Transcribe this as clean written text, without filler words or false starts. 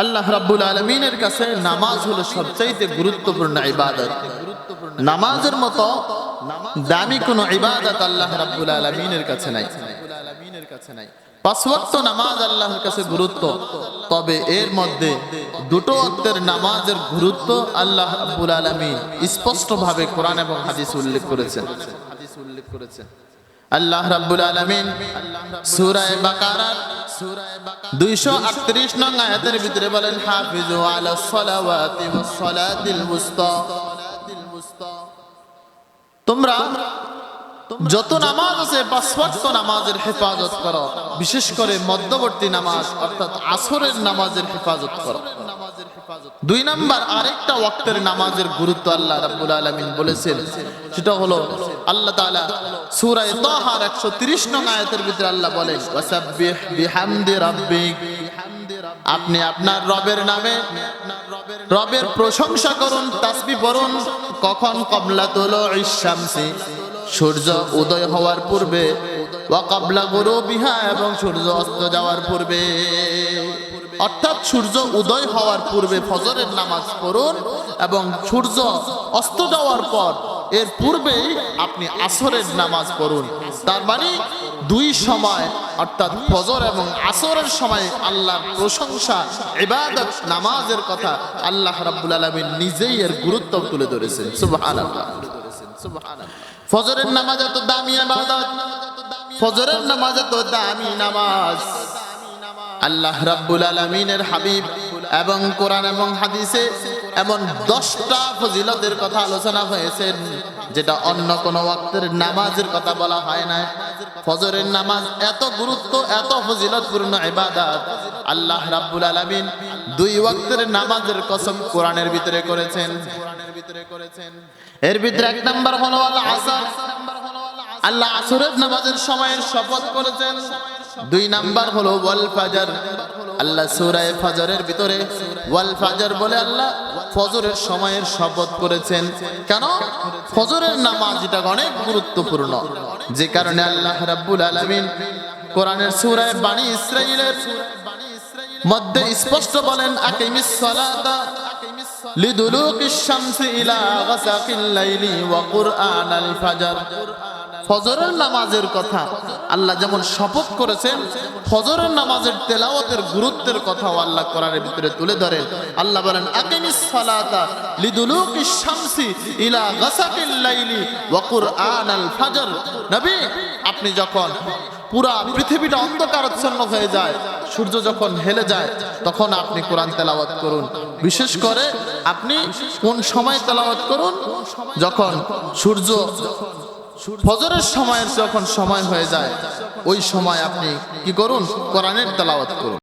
আল্লাহ রাব্বুল আলামিনের কাছে নামাজ হলো সবচেয়ে গুরুত্বপূর্ণ ইবাদত। নামাজের মতো দামি কোনো ইবাদত আল্লাহ রাব্বুল আলামিনের কাছে নাই। পাঁচ ওয়াক্ত নামাজ আল্লাহর কাছে গুরুত্ব, তবে এর মধ্যে দুটো ওয়াক্তের নামাজের গুরুত্ব আল্লাহ রাব্বুল আলামিন স্পষ্টভাবে কোরআন এবং হাদিসে উল্লেখ করেছেন। আল্লাহ রাব্বুল আলামিন সূরা বাকারা 238 নং আয়াতের ভিতরে বলেন, হাফিজু আলাস সালাওয়াতি ওয়াস সালাতিল মুস্তা, তোমরা যত নামাজ আছে পাঁচ ওয়াক্ত নামাজের হেফাজত করো, বিশেষ করে মধ্যবর্তী নামাজ অর্থাৎ আসরের নামাজের হেফাজত করো। দুই নাম্বার আরেকটা ওয়াক্তের নামাজের গুরুত্ব আল্লাহ রাব্বুল আলামিন বলেছেন, সেটা হলো আল্লাহ তাআলা সূরা তাহার 130 নং আয়াতের ভিতরে আল্লাহ বলেন, ওয়াসাব্বিহ বিহামদি রাব্বিক, আপনি আপনার রবের নামে রবের প্রশংসা করুন, তাসবিহ পড়ুন। কখন? ক্বাবলা তুলুইশ শামসি, সূর্য উদয় হওয়ার পূর্বে, ওয়া ক্বাবলা গুরুবিহা, এবং সূর্য অস্ত যাওয়ার পূর্বে। অর্থাৎ সূর্য উদয় হওয়ার পূর্বে ফজরের নামাজ পড়ুন এবং সূর্য অস্ত যাওয়ার পর এর পূর্বেই আপনি আসরের নামাজ পড়ুন। তার মানে দুই সময় অর্থাৎ ফজর এবং আসরের সময় আল্লাহর প্রশংসা, ইবাদত, নামাজের কথা আল্লাহ রাব্বুল আলামিন নিজেই এর গুরুত্ব তুলে ধরেছেন। সুবহানাল্লাহ। ফজরের নামাজ এত দামি ইবাদত, ফজরের নামাজ এত দামি নামাজ। আল্লাহ রাব্বুল আলামিনের হাবিব এবং কোরআন এবং হাদিসে এমন 10টা ফজিলতের কথা আলোচনা হয়েছে, যেটা অন্য কোন ওয়াক্তের নামাজের কথা বলা হয় না। ফজরের নামাজ এত গুরুত্ব, এত ফজিলতপূর্ণ ইবাদত, আল্লাহ রাব্বুল আলামিন দুই ওয়াক্তের নামাজের কসম কোরআনের ভিতরে করেছেন। এর ভিতরে এক নাম্বার হলো আল আসর, আল্লাহ আসরের নামাজের সময়ের শপথ করেছেন। দুই নাম্বার হলো ওয়াল ফাজর, আল্লাহ সূরা ফাজরের ভিতরে ওয়াল ফাজর বলে আল্লাহ ফজরের সময়ের শপথ করেছেন। কেন? ফজরের নামাজ এটা অনেক গুরুত্বপূর্ণ, যে কারণে আল্লাহ রাব্বুল আলামিন কোরআনের সূরা বানি ইসরাঈলের মধ্যে স্পষ্ট বলেন, আকিমিস সালাতা লিদুলুকিশ শামসি ইলা গাসাকিল লাইলি ওয়া কুরআনাল ফাজর। ফজরের নামাজের কথা আল্লাহ যেমন শপথ করেছেন, ফজরের নামাজের তেলাওয়াতের গুরুত্বের কথাও আল্লাহ কোরআনের ভিতরে তুলে ধরেন। আল্লাহ বলেন, আকিমিস সালাতা লিদুলুকিশ শামসি ইলা গাসাকিল লাইলি ওয়া কুরআনাল ফাজর। নবী, আপনি যখন পুরা পৃথিবীটা অন্ধকারাচ্ছন্ন হয়ে যায়, সূর্য যখন হেলে যায়, তখন আপনি কোরআন তেলাওয়াত করুন। বিশেষ করে আপনি কোন সময় তেলাওয়াত করুন? যখন সূর্য ফজরের সময়ের যখন সময় হয়ে যায়, ওই সময় আপনি কি করুন? কোরআনের তেলাওয়াত করুন।